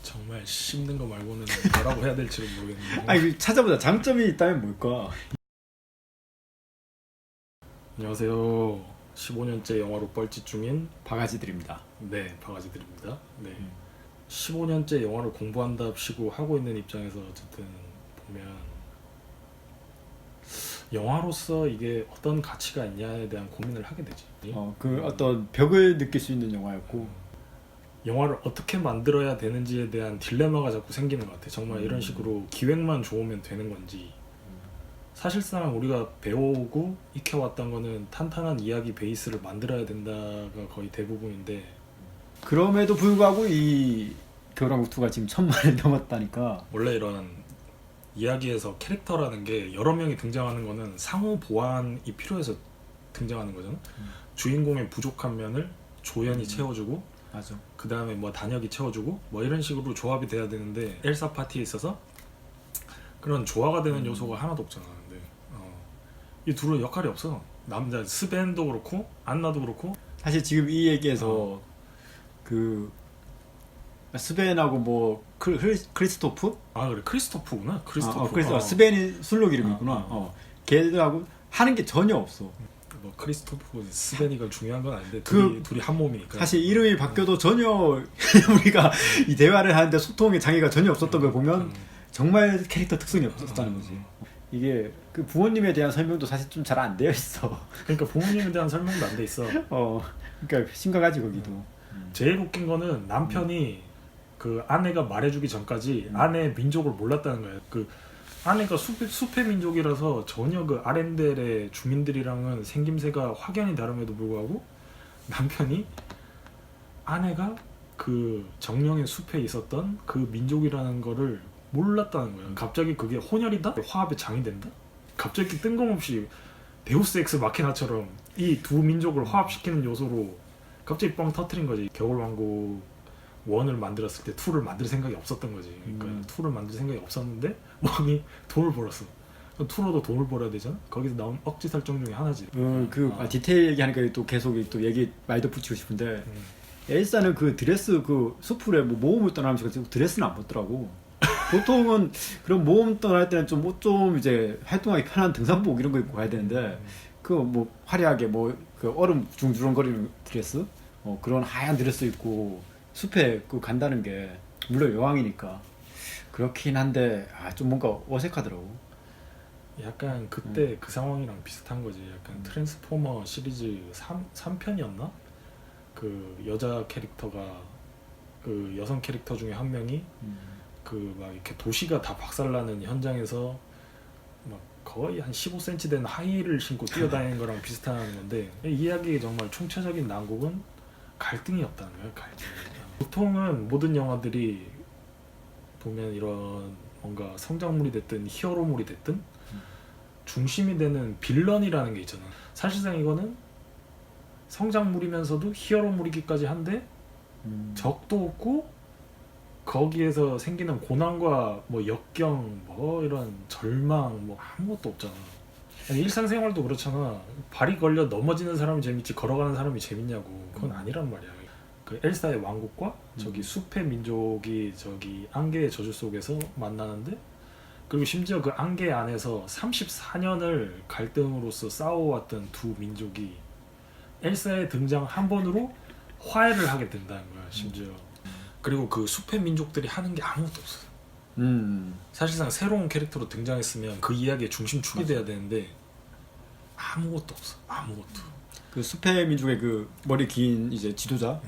정말 씹는 거 말고는 뭐라고 해야 될지를 모르겠는데. 아니 찾아보자. 장점이 있다면 뭘까? 안녕하세요. 15년째 영화로 뻘짓 중인 바가지들입니다. 네 바가지들입니다. 네 15년째 영화를 공부한답시고 하고 있는 입장에서 어쨌든 보면 영화로서 이게 어떤 가치가 있냐에 대한 고민을 하게 되지. 그 어떤 벽을 느낄 수 있는 영화였고 영화를 어떻게 만들어야 되는지에 대한 딜레마가 자꾸 생기는 것 같아. 정말 이런 식으로 기획만 좋으면 되는 건지, 사실상 우리가 배우고 익혀왔던 거는 탄탄한 이야기 베이스를 만들어야 된다가 거의 대부분인데, 그럼에도 불구하고 이 겨울왕국 2가 지금 1000만을 넘었다니까. 원래 이런 이야기에서 캐릭터라는 게 여러 명이 등장하는 거는 상호 보완이 필요해서 등장하는 거잖아. 주인공의 부족한 면을 조연이 채워주고, 맞아. 그 다음에 뭐 단역이 채워주고, 뭐 이런 식으로 조합이 돼야 되는데 엘사 파티에 있어서 그런 조화가 되는 요소가 하나도 없잖아. 근데 이 둘은 역할이 없어. 남자 스벤도 그렇고 안나도 그렇고. 사실 지금 이 얘기에서 그 스벤하고 뭐 크리스토프? 아 그래 크리스토프구나. 크리스토프. 스벤이 술록 이름이구나. 걔들하고 하는 게 전혀 없어. 뭐 크리스토프 스벤이가 중요한 건 아닌데 그 둘이 한 몸이니까. 사실 이름이 바뀌어도 전혀 우리가 이 대화를 하는데 소통의 장애가 전혀 없었던 걸 보면 정말 캐릭터 특성이 없었다는 거지. 이게 그 부모님에 대한 설명도 사실 좀 잘 안 되어 있어. 그러니까 부모님에 대한 설명도 안 돼 있어. 그러니까 심각하지 거기도. 제일 웃긴 거는 남편이 그 아내가 말해주기 전까지 아내의 민족을 몰랐다는 거야. 그 아내가 숲의 민족이라서 전혀 그 아렌델의 주민들이랑은 생김새가 확연히 다름에도 불구하고 남편이 아내가 그 정령의 숲에 있었던 그 민족이라는 거를 몰랐다는 거야. 갑자기 그게 혼혈이다? 화합의 장이 된다? 갑자기 뜬금없이 데우스 엑스 마키나처럼 이 두 민족을 화합시키는 요소로 갑자기 뻥 터트린 거지. 겨울왕국 1을 만들었을 때 2를 만들 생각이 없었던 거지. 그러니까 2를 만들 생각이 없었는데 멍이 돈을 벌었어. 2로도 돈을 벌어야 되잖아. 거기서 나온 억지 설정 중에 하나지. 디테일 얘기하니까 또 계속 또 얘기 많이 덧붙이고 싶은데 엘사는 그 드레스 그 수풀에 뭐 모험을 떠나면서 드레스는 안 벗더라고. 보통은 그런 모험 떠날 때는 좀 이제 활동하기 편한 등산복 이런 거 입고 가야 되는데 그 뭐 화려하게 뭐 그 얼음 중주렁거리는 드레스 그런 하얀 드레스 입고 숲에 그 간다는 게 물론 여왕이니까 그렇긴 한데 좀 뭔가 어색하더라고. 약간 그때 그 상황이랑 비슷한 거지. 약간 트랜스포머 시리즈 3편이었나? 그 여자 캐릭터가 그 여성 캐릭터 중에 한 명이 그 막 이렇게 도시가 다 박살나는 현장에서 막 거의 한 15cm 된 하이힐을 신고 뛰어다니는 거랑 비슷한 건데, 이 이야기의 정말 총체적인 난국은 갈등이 없다는 거예요. 갈등. 보통은 모든 영화들이 보면 이런 뭔가 성장물이 됐든 히어로물이 됐든 중심이 되는 빌런이라는 게 있잖아. 사실상 이거는 성장물이면서도 히어로물이기까지 한데 적도 없고 거기에서 생기는 고난과 뭐 역경 뭐 이런 절망 뭐 아무것도 없잖아. 아니, 일상생활도 그렇잖아. 발이 걸려 넘어지는 사람이 재밌지 걸어가는 사람이 재밌냐고. 그건 아니란 말이야. 그 엘사의 왕국과 저기 숲의 민족이 저기 안개의 저주 속에서 만나는데, 그리고 심지어 그 안개 안에서 34년을 갈등으로서 싸워왔던 두 민족이 엘사의 등장 한 번으로 화해를 하게 된다는 거야. 심지어. 그리고 그 숲의 민족들이 하는 게 아무것도 없어. 사실상 새로운 캐릭터로 등장했으면 그 이야기의 중심축이 돼야 되는데 아무것도 없어. 아무것도. 그 숲의 민족의 그 머리 긴 이제 지도자,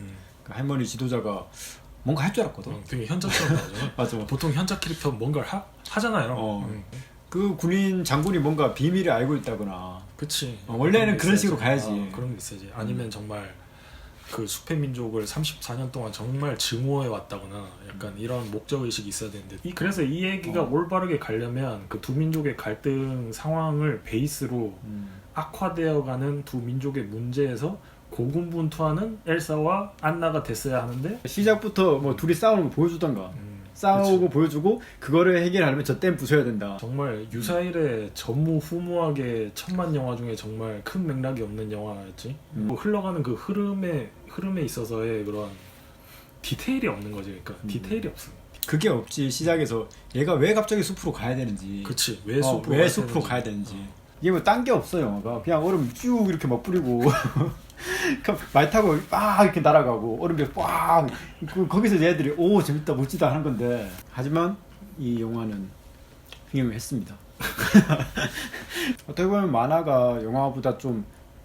그 할머니 지도자가 뭔가 할 줄 알았거든. 되게 현자처럼 나오잖아. 맞아. 보통 현자 캐릭터 뭔가를 하잖아요. 그 군인 장군이 뭔가 비밀을 알고 있다거나. 그치. 원래는 그런 식으로 가야지. 그런 게 있어야지. 아니면 정말 그 숲의 민족을 34년 동안 정말 증오해 왔다거나 약간 이런 목적 의식이 있어야 되는데, 그래서 이 얘기가 올바르게 가려면 그 두 민족의 갈등 상황을 베이스로 악화되어가는 두 민족의 문제에서 고군분투하는 엘사와 안나가 됐어야 하는데, 시작부터 뭐 둘이 싸우는 거 보여주던가. 싸우고 그치. 보여주고 그거를 해결하려면 저 댐 부숴야 된다. 정말 유사일의 전무후무하게 천만 영화 중에 정말 큰 맥락이 없는 영화였지. 뭐 흘러가는 그 흐름에 있어서의 그런 디테일이 없는 거지. 그러니까 디테일이 없어. 그게 없지. 시작에서 얘가 왜 갑자기 숲으로 가야 되는지. 그치. 왜 숲으로, 왜 숲으로 가야 되는지. 이게 뭐 딴 게 없어 영화가. 그냥 얼음 쭉 이렇게 막 뿌리고 말 타고 막 이렇게 날아가고 얼음에 빡 거기서 얘들이 오 재밌다 멋지다 하는 건데 하지만 이 영화는 흥행했습니다. 어떻게 보면 만화가 영화보다 좀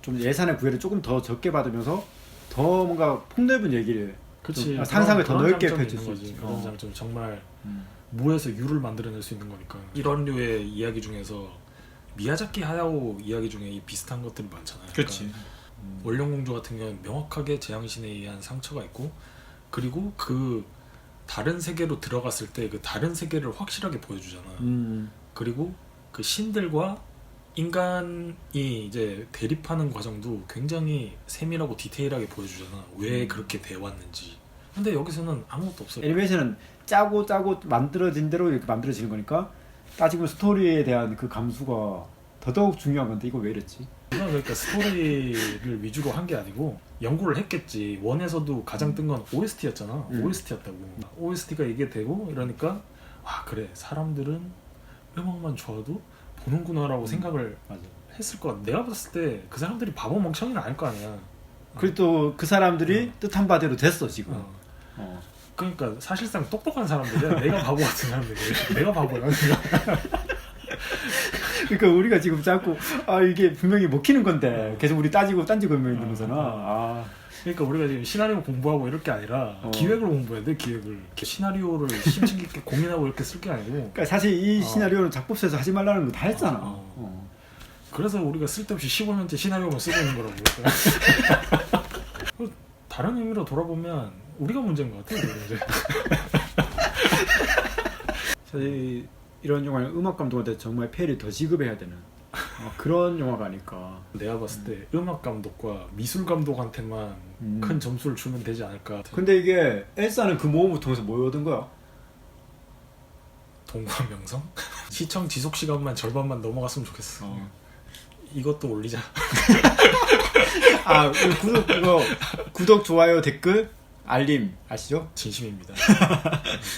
예산의 구애를 조금 더 적게 받으면서 더 뭔가 폭넓은 얘기를 그치. 상상을 더 그런 넓게 장점이 펼칠 수 있는 거지. 있지. 그런 장점 정말 음. 무에서 유를 만들어낼 수 있는 거니까. 이런 류의 이야기 중에서 미야자키 하야오 이야기 중에 이 비슷한 것들이 많잖아요. 그렇지. 원령공주 같은 경우는 명확하게 재앙신에 의한 상처가 있고 그리고 그 다른 세계로 들어갔을 때 그 다른 세계를 확실하게 보여주잖아. 그리고 그 신들과 인간이 이제 대립하는 과정도 굉장히 세밀하고 디테일하게 보여주잖아. 왜 그렇게 돼 왔는지. 근데 여기서는 아무것도 없어요. 애니메이션은 짜고 만들어진 대로 이렇게 만들어지는 거니까 따지고 스토리에 대한 그 감수가 더더욱 중요한 건데 이거 왜 이랬지? 그러니까 스토리를 위주로 한 게 아니고 연구를 했겠지. 원에서도 가장 뜬 건 OST였잖아. OST였다고. OST가 이게 되고 이러니까 와 그래 사람들은 음악만 좋아도 보는구나라고 생각을 맞아. 했을 것 같아. 내가 봤을 때 그 사람들이 바보 멍청이는 아닐 거 아니야. 그리고 또 그 사람들이 뜻한 바대로 됐어 지금. 그러니까 사실상 똑똑한 사람들이야. 내가 바보 같은 사람들이야. 내가 바보야. 그러니까 우리가 지금 자꾸 이게 분명히 먹히는 건데 계속 우리 딴지고 있는 거잖아. 그러니까 우리가 지금 시나리오 공부하고 이럴 게 아니라 기획을 공부해야 돼. 기획을. 이렇게 시나리오를 심층 깊게 고민하고 이렇게 쓸 게 아니고. 그러니까 사실 이 시나리오는 작품서에서 하지 말라는 거 다 했잖아. 그래서 우리가 쓸데없이 15년째 시나리오만 쓰고 있는 거라고. 다른 의미로 돌아보면 우리가 문제인 것 같아요. 사실 이런 영화는 음악 감독한테 정말 페이를 더 지급해야 되는 그런 영화가 아닐까. 내가 봤을 때 음악 감독과 미술 감독한테만 큰 점수를 주면 되지 않을까. 근데 이게 엘사는 그 모험을 통해서 뭐 얻은 거야? 동과 명성? 시청 지속 시간만 절반만 넘어갔으면 좋겠어. 이것도 올리자. 구독 좋아요 댓글 알림 아시죠? 진심입니다.